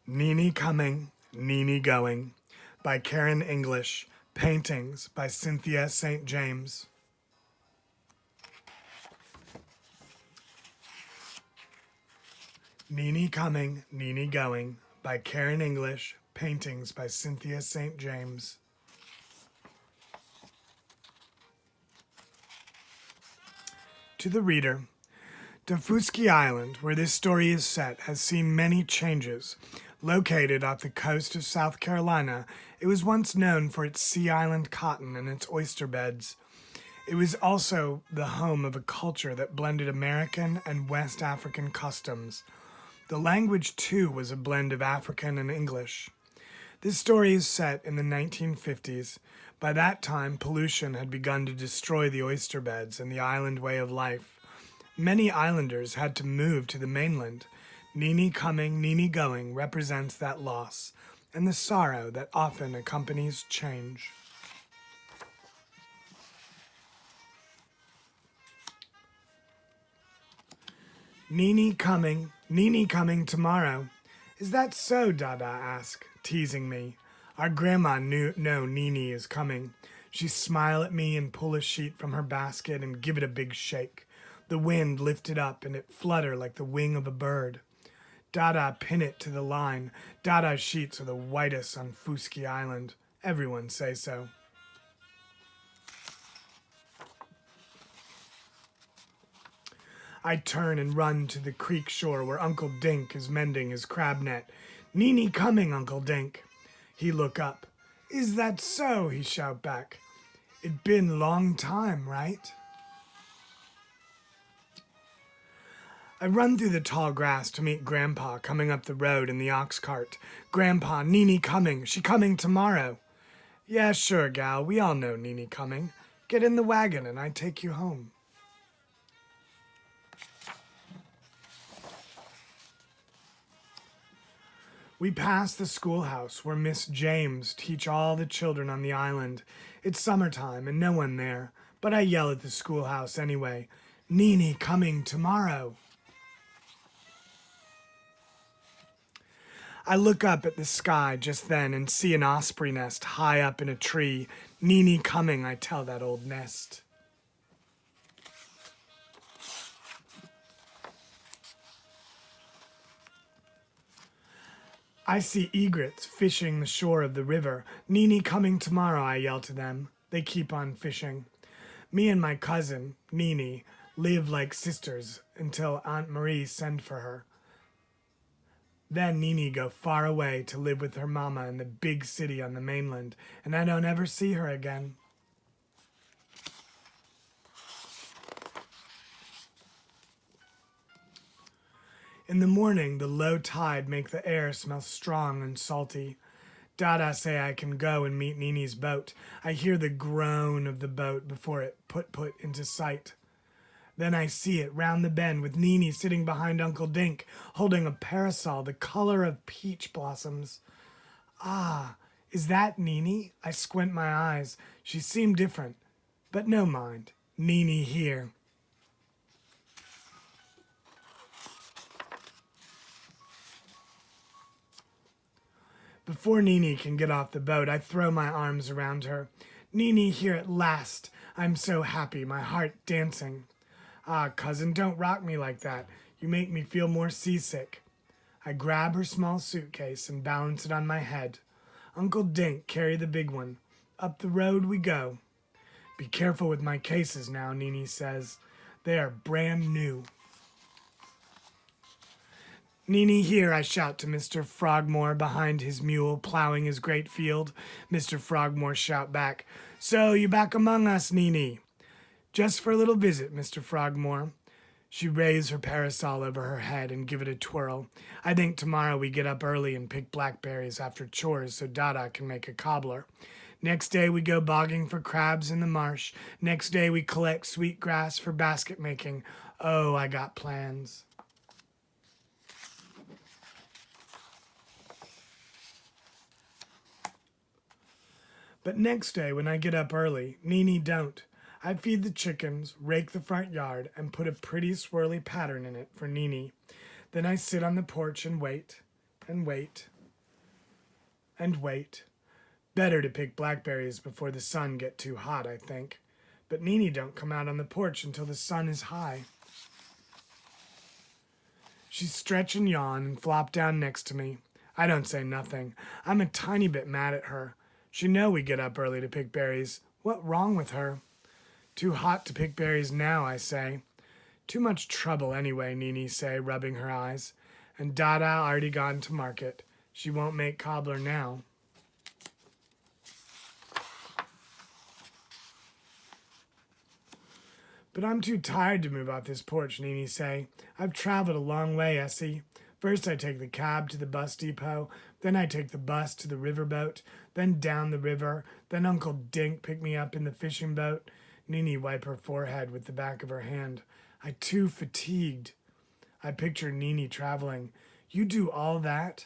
Neeny Coming, Neeny Going by Karen English. Paintings by Synthia St. James. Neeny Coming, Neeny Going by Karen English. Paintings by Synthia St. James. To the reader, Dafuski Island, where this story is set, has seen many changes. Located off the coast of South Carolina, it was once known for its sea island cotton and its oyster beds. It was also the home of a culture that blended American and West African customs. The language, too, was a blend of African and English. This story is set in the 1950s. By that time, pollution had begun to destroy the oyster beds and the island way of life. Many islanders had to move to the mainland. Neeny Coming, Neeny Going represents that loss and the sorrow that often accompanies change. Neeny coming tomorrow. Is that so, Dada asked, teasing me. Our grandma know Neeny is coming. She smile at me and pull a sheet from her basket and give it a big shake. The wind lifted up and it flutter like the wing of a bird. Dada pin it to the line. Dada's sheets are the whitest on Fuski Island. Everyone say so. I turn and run to the creek shore where Uncle Dink is mending his crab net. Neeny coming, Uncle Dink. He look up. Is that so? He shout back. It been long time, right? I run through the tall grass to meet Grandpa coming up the road in the ox cart. Grandpa, Neeny coming. She coming tomorrow. Yeah, sure, gal. We all know Neeny coming. Get in the wagon and I take you home. We pass the schoolhouse where Miss James teach all the children on the island. It's summertime and no one there, but I yell at the schoolhouse anyway. Neeny coming tomorrow. I look up at the sky just then and see an osprey nest high up in a tree. Neeny coming, I tell that old nest. I see egrets fishing the shore of the river. Neeny coming tomorrow, I yell to them. They keep on fishing. Me and my cousin, Neeny, live like sisters until Aunt Marie send for her. Then Neeny go far away to live with her mama in the big city on the mainland, and I don't ever see her again. In the morning, the low tide make the air smell strong and salty. Dada say I can go and meet Neeny's boat. I hear the groan of the boat before it put into sight. Then I see it round the bend with Neeny sitting behind Uncle Dink, holding a parasol the color of peach blossoms. Ah, is that Neeny? I squint my eyes. She seemed different, but no mind. Neeny here. Before Neeny can get off the boat, I throw my arms around her. Neeny here at last. I'm so happy, my heart dancing. Ah, cousin, don't rock me like that. You make me feel more seasick. I grab her small suitcase and balance it on my head. Uncle Dink carry the big one. Up the road we go. Be careful with my cases now, Neeny says. They are brand new. Neeny here, I shout to Mr. Frogmore behind his mule plowing his great field. Mr. Frogmore shout back, So, you back among us, Neeny? Just for a little visit, Mr. Frogmore. She raise her parasol over her head and give it a twirl. I think tomorrow we get up early and pick blackberries after chores so Dada can make a cobbler. Next day we go bogging for crabs in the marsh. Next day we collect sweet grass for basket making. Oh, I got plans. But next day when I get up early, Neeny don't. I feed the chickens, rake the front yard, and put a pretty swirly pattern in it for Neeny. Then I sit on the porch and wait, and wait, and wait. Better to pick blackberries before the sun get too hot, I think. But Nene don't come out on the porch until the sun is high. She stretch and yawn and flop down next to me. I don't say nothing. I'm a tiny bit mad at her. She know we get up early to pick berries. What wrong with her? Too hot to pick berries now, I say. Too much trouble anyway, Nene say, rubbing her eyes. And Dada already gone to market. She won't make cobbler now. But I'm too tired to move off this porch, Nene say. I've traveled a long way, Essie. First I take the cab to the bus depot, then I take the bus to the riverboat, then down the river, then Uncle Dink pick me up in the fishing boat. Nene wipe her forehead with the back of her hand. I too fatigued. I picture Nene traveling. You do all that?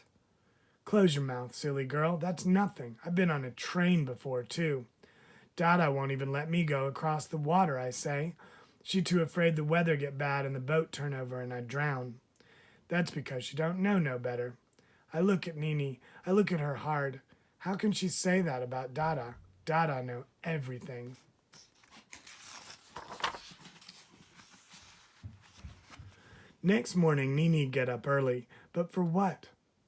Close your mouth, silly girl. That's nothing. I've been on a train before, too. Dada won't even let me go across the water, I say. She too afraid the weather get bad and the boat turn over and I drown. That's because she don't know no better. I look at Nene. I look at her hard. How can she say that about Dada? Dada know everything. Next morning, Nene get up early. But for what?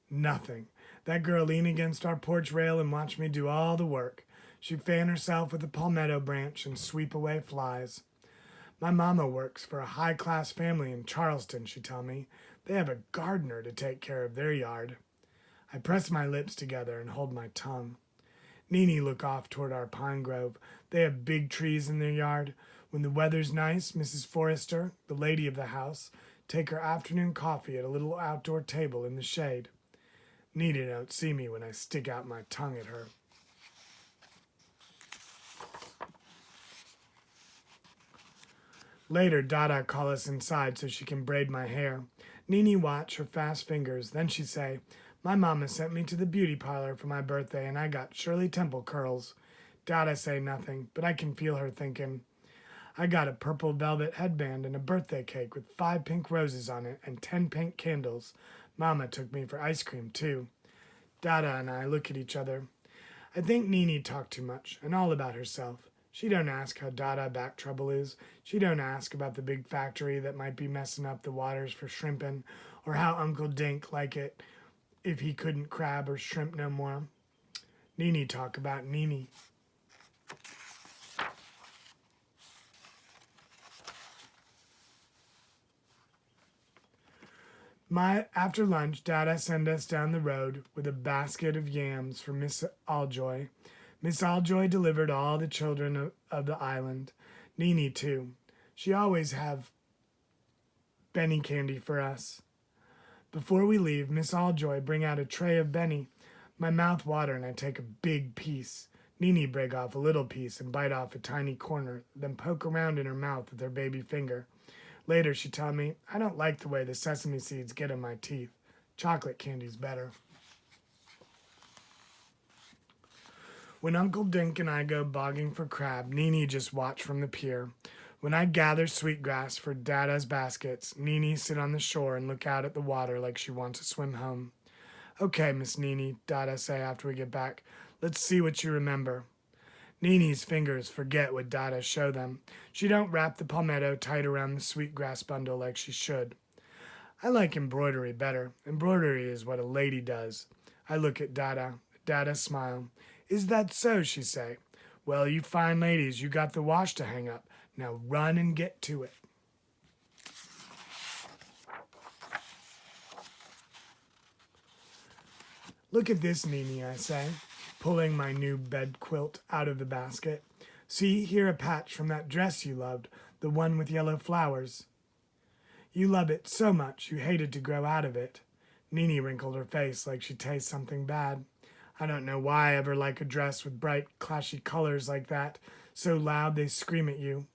Nothing. That girl lean against our porch rail and watch me do all the work. She fan herself with a palmetto branch and sweep away flies. My mama works for a high-class family in Charleston, she tell me. They have a gardener to take care of their yard. I press my lips together and hold my tongue. Nene look off toward our pine grove. They have big trees in their yard. When the weather's nice, Mrs. Forrester, the lady of the house, take her afternoon coffee at a little outdoor table in the shade. Nene don't see me when I stick out my tongue at her. Later, Dada call us inside so she can braid my hair. Nene watch her fast fingers. Then she say, my mama sent me to the beauty parlor for my birthday and I got Shirley Temple curls. Dada say nothing, but I can feel her thinking. I got a purple velvet headband and a birthday cake with 5 pink roses on it and 10 pink candles. Mama took me for ice cream, too. Dada and I look at each other. I think Nene talked too much and all about herself. She don't ask how Dada back trouble is. She don't ask about the big factory that might be messing up the waters for shrimping, or how Uncle Dink like it if he couldn't crab or shrimp no more. Nene talk about Nene. After lunch, Dada sent us down the road with a basket of yams for Miss Alljoy. Miss Alljoy delivered all the children of the island. Nene, too. She always have Benny candy for us. Before we leave, Miss Alljoy bring out a tray of Benny. My mouth water and I take a big piece. Nene break off a little piece and bite off a tiny corner, then poke around in her mouth with her baby finger. Later, she tell me, I don't like the way the sesame seeds get in my teeth. Chocolate candy's better. When Uncle Dink and I go bogging for crab, Nene just watch from the pier. When I gather sweetgrass for Dada's baskets, Nene sit on the shore and look out at the water like she wants to swim home. Okay, Miss Nene, Dada say after we get back. Let's see what you remember. Nene's fingers forget what Dada show them. She don't wrap the palmetto tight around the sweetgrass bundle like she should. I like embroidery better. Embroidery is what a lady does. I look at Dada. Dada smile. Is that so, she say. Well, you fine ladies, you got the wash to hang up. Now run and get to it. Look at this, Nene, I say, pulling my new bed quilt out of the basket. See, here a patch from that dress you loved, the one with yellow flowers. You love it so much you hated to grow out of it. Nene wrinkled her face like she tastes something bad. I don't know why I ever like a dress with bright, clashy colors like that, so loud they scream at you.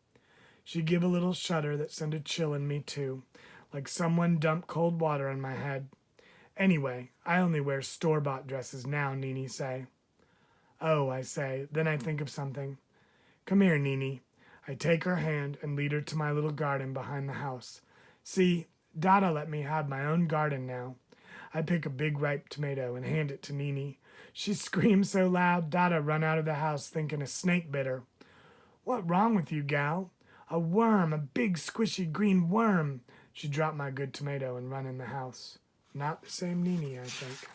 She give a little shudder that sent a chill in me, too, like someone dumped cold water on my head. Anyway, I only wear store-bought dresses now, Nene say. Oh, I say, then I think of something. Come here, Nene. I take her hand and lead her to my little garden behind the house. See, Dada let me have my own garden now. I pick a big ripe tomato and hand it to Neeny. She screams so loud, Dada run out of the house thinking a snake bit her. What wrong with you, gal? A worm, a big squishy green worm. She dropped my good tomato and run in the house. Not the same Neeny, I think.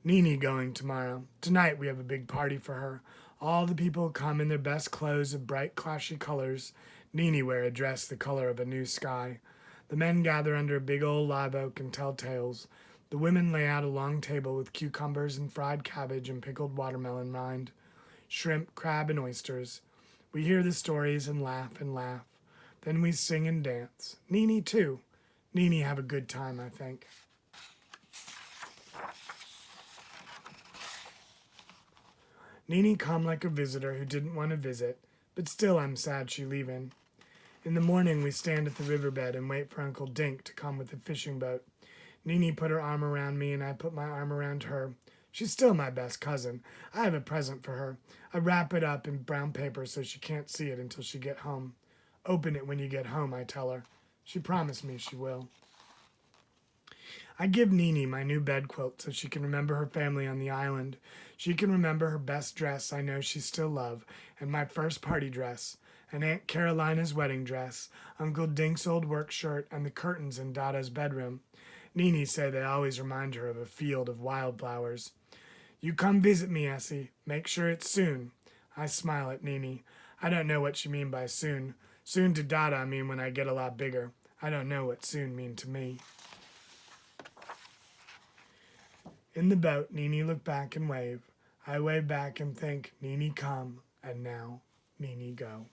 Neeny going tomorrow. Tonight we have a big party for her. All the people come in their best clothes of bright, clashy colors. Neeny wear a dress the color of a new sky. The men gather under a big old live oak and tell tales. The women lay out a long table with cucumbers and fried cabbage and pickled watermelon rind, shrimp, crab, and oysters. We hear the stories and laugh and laugh. Then we sing and dance. Neeny, too. Neeny have a good time, I think. Neeny come like a visitor who didn't want to visit, but still I'm sad she leaving. In the morning we stand at the riverbed and wait for Uncle Dink to come with the fishing boat. Neeny put her arm around me and I put my arm around her. She's still my best cousin. I have a present for her. I wrap it up in brown paper so she can't see it until she get home. Open it when you get home, I tell her. She promised me she will. I give Neeny my new bed quilt so she can remember her family on the island. She can remember her best dress I know she still love, and my first party dress, and Aunt Carolina's wedding dress, Uncle Dink's old work shirt, and the curtains in Dada's bedroom. Neeny say they always remind her of a field of wildflowers. You come visit me, Essie. Make sure it's soon. I smile at Neeny. I don't know what she mean by soon. Soon to Dada I mean when I get a lot bigger. I don't know what soon mean to me. In the boat, Neeny look back and wave. I wave back and think, Neeny come, and now Neeny go.